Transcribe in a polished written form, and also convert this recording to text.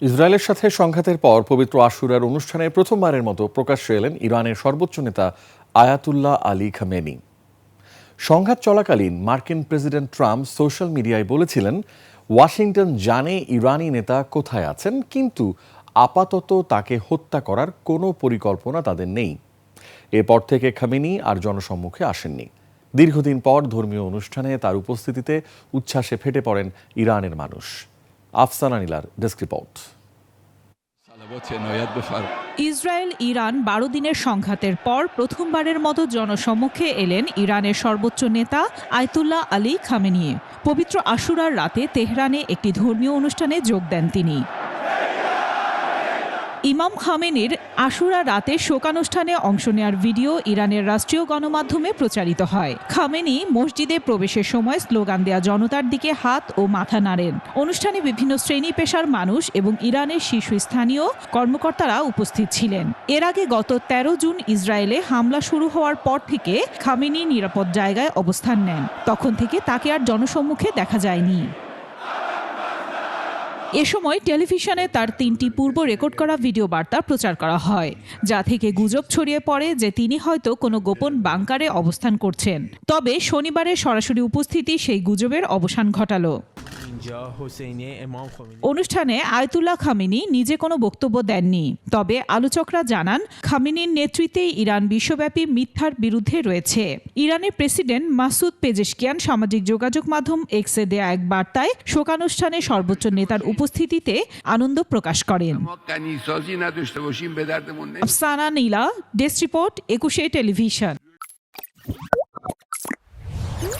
ইসরায়েলের সাথে সংঘাতের পর পবিত্র আশুরার অনুষ্ঠানে প্রথমবারের মতো প্রকাশ্যে এলেন ইরানের সর্বোচ্চ নেতা আয়াতুল্লাহ আলী খামেনি। সংঘাত চলাকালীন মার্কিন প্রেসিডেন্ট ট্রাম্প সোশ্যাল মিডিয়ায় বলেছিলেন, ওয়াশিংটন জানে ইরানি নেতা কোথায় আছেন, কিন্তু আপাতত তাকে হত্যা করার কোনো পরিকল্পনা তাদের নেই। এরপর থেকে খামেনি আর জনসম্মুখে আসেননি। দীর্ঘদিন পর ধর্মীয় অনুষ্ঠানে তার উপস্থিতিতে উচ্ছ্বাসে ফেটে পড়েন ইরানের মানুষ। আফসানা নীলার ডেস্ক রিপোর্ট। ইসরায়েল ইরান 12 দিনের সংঘাতের পর প্রথমবারের মতো জনসম্মুখে এলেন ইরানের সর্বোচ্চ নেতা আয়াতুল্লাহ আলী খামেনি। পবিত্র আশুরার রাতে তেহরানে একটি ধর্মীয় অনুষ্ঠানে যোগ দেন তিনি। ইমাম খামেনির আশুরা রাতে শোকানুষ্ঠানে অংশ নেওয়ার ভিডিও ইরানের রাষ্ট্রীয় গণমাধ্যমে প্রচারিত হয়। খামেনি মসজিদে প্রবেশের সময় স্লোগান দেয়া জনতার দিকে হাত ও মাথা নাড়েন। অনুষ্ঠানে বিভিন্ন শ্রেণী পেশার মানুষ এবং ইরানের শীর্ষস্থানীয় কর্মকর্তারা উপস্থিত ছিলেন। এর আগে গত 13 জুন ইসরায়েলে হামলা শুরু হওয়ার পর থেকে খামেনি নিরাপদ জায়গায় অবস্থান নেন। তখন থেকে তাকে আর জনসম্মুখে দেখা যায়নি। এ সময় টেলিভিশনে তার 3টি পূর্ব রেকর্ড করা ভিডিও বার্তা প্রচার করা হয়, যা থেকে গুজব ছড়িয়ে পড়ে যে তিনি হয়তো কোনো গোপন বাংকারে অবস্থান করছেন। তবে শনিবারের সরাসরি উপস্থিতি সেই গুজবের অবসান ঘটালো। অনুষ্ঠানে আয়াতুল্লাহ খামেনি নিজে কোনো বক্তব্য দেননি। তবে আলোচকরা জানান, খামেনির নেতৃত্বে ইরান বিশ্বব্যাপী মিথ্যার বিরুদ্ধে রয়েছে। ইরানের প্রেসিডেন্ট মাসুদ পেজেশকিয়ান সামাজিক যোগাযোগ মাধ্যম এক্সে দেয়া এক বার্তায় শোকানুষ্ঠানে সর্বোচ্চ নেতার উপস্থিতিতে আনন্দ প্রকাশ করেন। আফসানা নীলা, ডেস্ক রিপোর্ট, 21 টেলিভিশন।